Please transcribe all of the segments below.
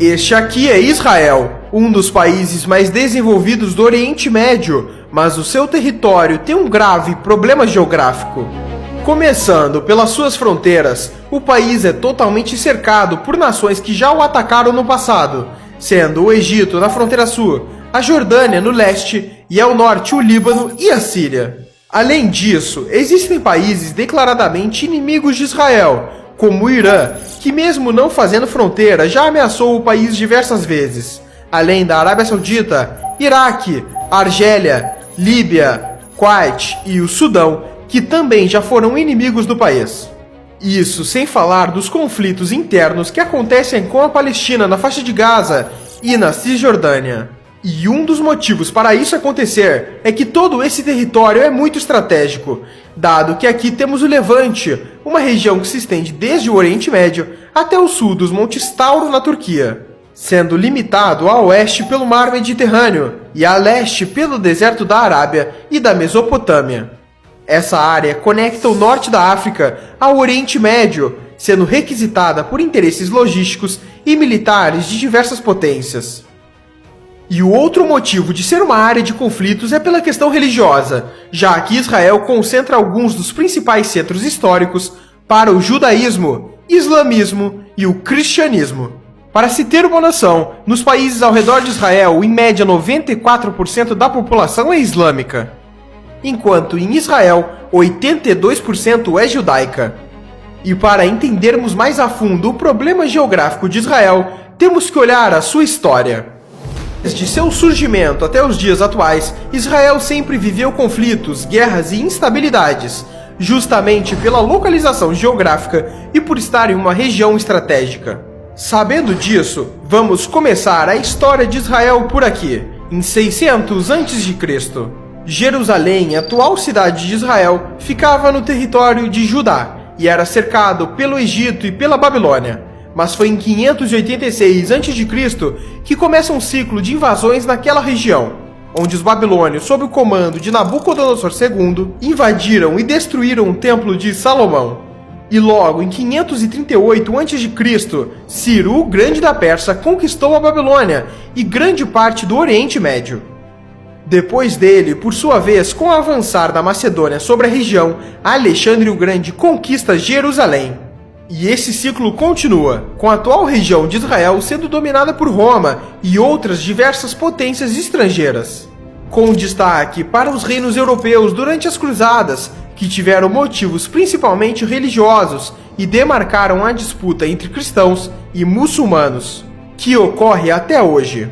Este aqui é Israel, um dos países mais desenvolvidos do Oriente Médio, mas o seu território tem um grave problema geográfico. Começando pelas suas fronteiras, o país é totalmente cercado por nações que já o atacaram no passado, sendo o Egito na fronteira sul, a Jordânia no leste e ao norte o Líbano e a Síria. Além disso, existem países declaradamente inimigos de Israel, como o Irã, que mesmo não fazendo fronteira já ameaçou o país diversas vezes, além da Arábia Saudita, Iraque, Argélia, Líbia, Kuwait e o Sudão, que também já foram inimigos do país. Isso sem falar dos conflitos internos que acontecem com a Palestina na faixa de Gaza e na Cisjordânia. E um dos motivos para isso acontecer é que todo esse território é muito estratégico, dado que aqui temos o Levante, uma região que se estende desde o Oriente Médio até o sul dos Montes Tauro na Turquia, sendo limitado a oeste pelo Mar Mediterrâneo e a leste pelo deserto da Arábia e da Mesopotâmia. Essa área conecta o norte da África ao Oriente Médio, sendo requisitada por interesses logísticos e militares de diversas potências. E o outro motivo de ser uma área de conflitos é pela questão religiosa, já que Israel concentra alguns dos principais centros históricos para o judaísmo, islamismo e o cristianismo. Para se ter uma noção, nos países ao redor de Israel, em média 94% da população é islâmica, enquanto em Israel 82% é judaica. E para entendermos mais a fundo o problema geográfico de Israel, temos que olhar a sua história. Desde seu surgimento até os dias atuais, Israel sempre viveu conflitos, guerras e instabilidades, justamente pela localização geográfica e por estar em uma região estratégica. Sabendo disso, vamos começar a história de Israel por aqui, em 600 a.C. Jerusalém, atual cidade de Israel, ficava no território de Judá e era cercado pelo Egito e pela Babilônia. Mas foi em 586 a.C. que começa um ciclo de invasões naquela região, onde os babilônios, sob o comando de Nabucodonosor II, invadiram e destruíram o Templo de Salomão. E logo em 538 a.C., Ciro, o Grande da Pérsia, conquistou a Babilônia e grande parte do Oriente Médio. Depois dele, por sua vez, com o avançar da Macedônia sobre a região, Alexandre o Grande conquista Jerusalém. E esse ciclo continua, com a atual região de Israel sendo dominada por Roma e outras diversas potências estrangeiras, com destaque para os reinos europeus durante as Cruzadas, que tiveram motivos principalmente religiosos e demarcaram a disputa entre cristãos e muçulmanos, que ocorre até hoje.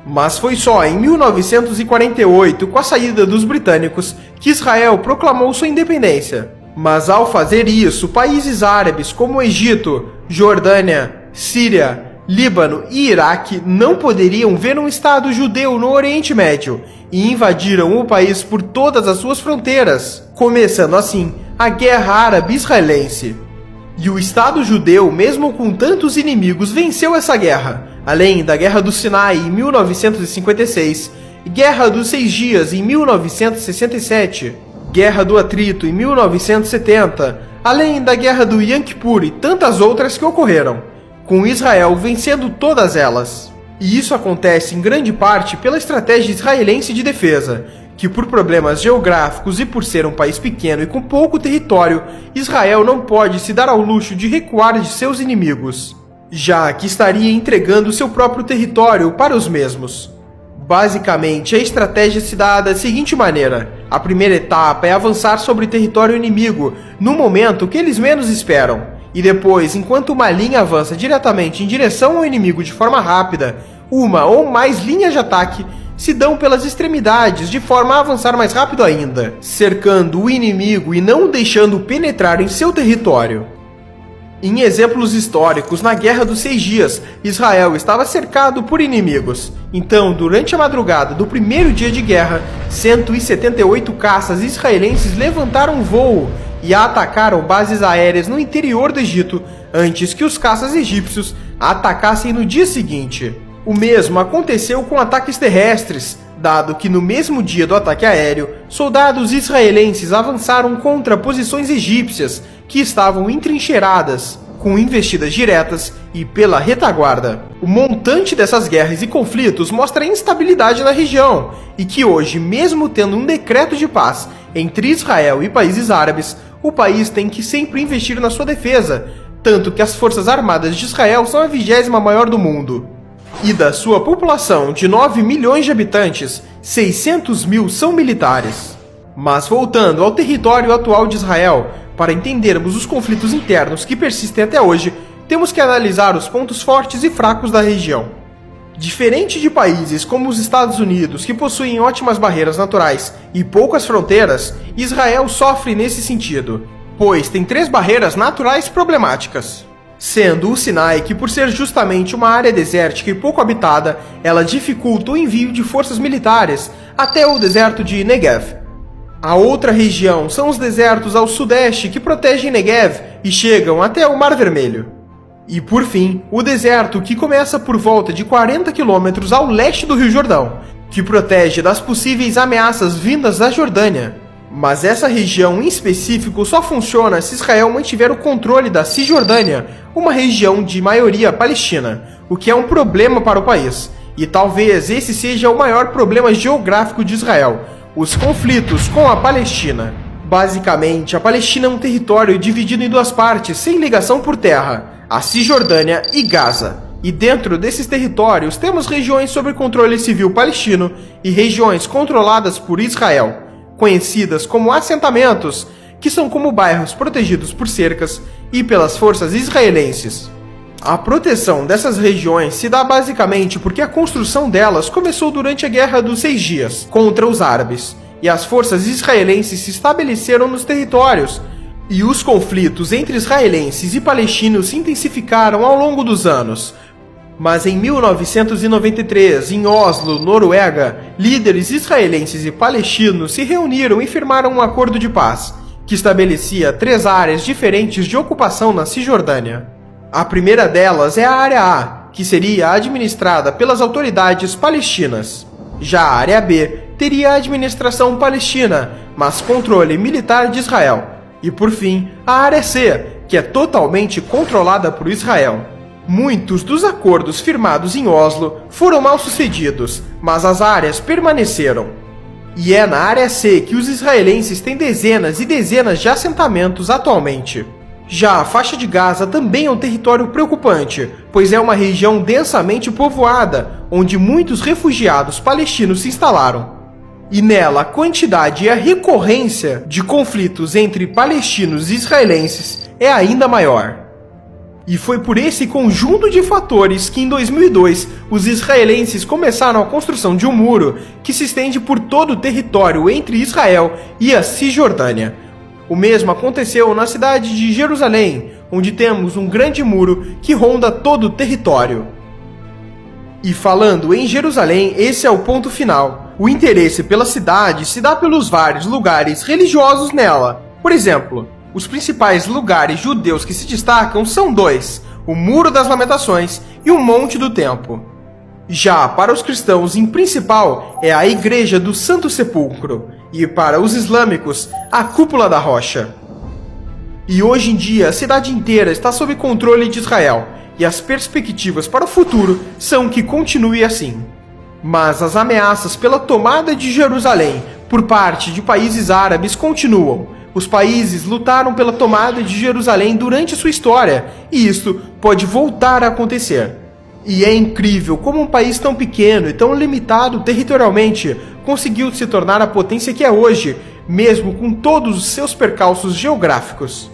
Mas foi só em 1948, com a saída dos britânicos, que Israel proclamou sua independência. Mas ao fazer isso, países árabes como Egito, Jordânia, Síria, Líbano e Iraque não poderiam ver um Estado judeu no Oriente Médio e invadiram o país por todas as suas fronteiras, começando assim a Guerra Árabe-Israelense. E o Estado judeu, mesmo com tantos inimigos, venceu essa guerra, além da Guerra do Sinai em 1956, Guerra dos 6 Dias em 1967, Guerra do Atrito em 1970, além da Guerra do Yom Kippur e tantas outras que ocorreram, com Israel vencendo todas elas. E isso acontece em grande parte pela estratégia israelense de defesa, que por problemas geográficos e por ser um país pequeno e com pouco território, Israel não pode se dar ao luxo de recuar de seus inimigos, já que estaria entregando seu próprio território para os mesmos. Basicamente, a estratégia se dá da seguinte maneira: a primeira etapa é avançar sobre território inimigo no momento que eles menos esperam, e depois, enquanto uma linha avança diretamente em direção ao inimigo de forma rápida, uma ou mais linhas de ataque se dão pelas extremidades de forma a avançar mais rápido ainda, cercando o inimigo e não o deixando penetrar em seu território. Em exemplos históricos, na Guerra dos 6 Dias, Israel estava cercado por inimigos. Então, durante a madrugada do primeiro dia de guerra, 178 caças israelenses levantaram voo e atacaram bases aéreas no interior do Egito, antes que os caças egípcios atacassem no dia seguinte. O mesmo aconteceu com ataques terrestres, dado que no mesmo dia do ataque aéreo, soldados israelenses avançaram contra posições egípcias que estavam entrincheiradas, com investidas diretas e pela retaguarda. O montante dessas guerras e conflitos mostra a instabilidade na região e que hoje, mesmo tendo um decreto de paz entre Israel e países árabes, o país tem que sempre investir na sua defesa, tanto que as Forças Armadas de Israel são a 20ª maior do mundo. E da sua população de 9 milhões de habitantes, 600 mil são militares. Mas voltando ao território atual de Israel, para entendermos os conflitos internos que persistem até hoje, temos que analisar os pontos fortes e fracos da região. Diferente de países como os Estados Unidos, que possuem ótimas barreiras naturais e poucas fronteiras, Israel sofre nesse sentido, pois tem 3 barreiras naturais problemáticas. Sendo o Sinai, que por ser justamente uma área desértica e pouco habitada, ela dificulta o envio de forças militares até o deserto de Negev. A outra região são os desertos ao sudeste que protegem Negev e chegam até o Mar Vermelho. E por fim, o deserto que começa por volta de 40 quilômetros ao leste do Rio Jordão, que protege das possíveis ameaças vindas da Jordânia. Mas essa região em específico só funciona se Israel mantiver o controle da Cisjordânia, uma região de maioria palestina, o que é um problema para o país. E talvez esse seja o maior problema geográfico de Israel, os conflitos com a Palestina. Basicamente, a Palestina é um território dividido em 2 partes, sem ligação por terra, a Cisjordânia e Gaza. E dentro desses territórios temos regiões sob controle civil palestino e regiões controladas por Israel, conhecidas como assentamentos, que são como bairros protegidos por cercas e pelas forças israelenses. A proteção dessas regiões se dá basicamente porque a construção delas começou durante a Guerra dos 6 Dias contra os árabes, e as forças israelenses se estabeleceram nos territórios, e os conflitos entre israelenses e palestinos se intensificaram ao longo dos anos. Mas em 1993, em Oslo, Noruega, líderes israelenses e palestinos se reuniram e firmaram um acordo de paz, que estabelecia 3 áreas diferentes de ocupação na Cisjordânia. A primeira delas é a Área A, que seria administrada pelas autoridades palestinas. Já a Área B teria a administração palestina, mas controle militar de Israel. E por fim, a Área C, que é totalmente controlada por Israel. Muitos dos acordos firmados em Oslo foram mal sucedidos, mas as áreas permaneceram. E é na Área C que os israelenses têm dezenas e dezenas de assentamentos atualmente. Já a faixa de Gaza também é um território preocupante, pois é uma região densamente povoada, onde muitos refugiados palestinos se instalaram. E nela a quantidade e a recorrência de conflitos entre palestinos e israelenses é ainda maior. E foi por esse conjunto de fatores que em 2002 os israelenses começaram a construção de um muro que se estende por todo o território entre Israel e a Cisjordânia. O mesmo aconteceu na cidade de Jerusalém, onde temos um grande muro que ronda todo o território. E falando em Jerusalém, esse é o ponto final. O interesse pela cidade se dá pelos vários lugares religiosos nela. Por exemplo, os principais lugares judeus que se destacam são 2, o Muro das Lamentações e o Monte do Templo. Já para os cristãos, em principal, é a Igreja do Santo Sepulcro, e para os islâmicos, a Cúpula da Rocha. E hoje em dia, a cidade inteira está sob controle de Israel, e as perspectivas para o futuro são que continue assim. Mas as ameaças pela tomada de Jerusalém por parte de países árabes continuam. Os países lutaram pela tomada de Jerusalém durante sua história, e isto pode voltar a acontecer. E é incrível como um país tão pequeno e tão limitado territorialmente conseguiu se tornar a potência que é hoje, mesmo com todos os seus percalços geográficos.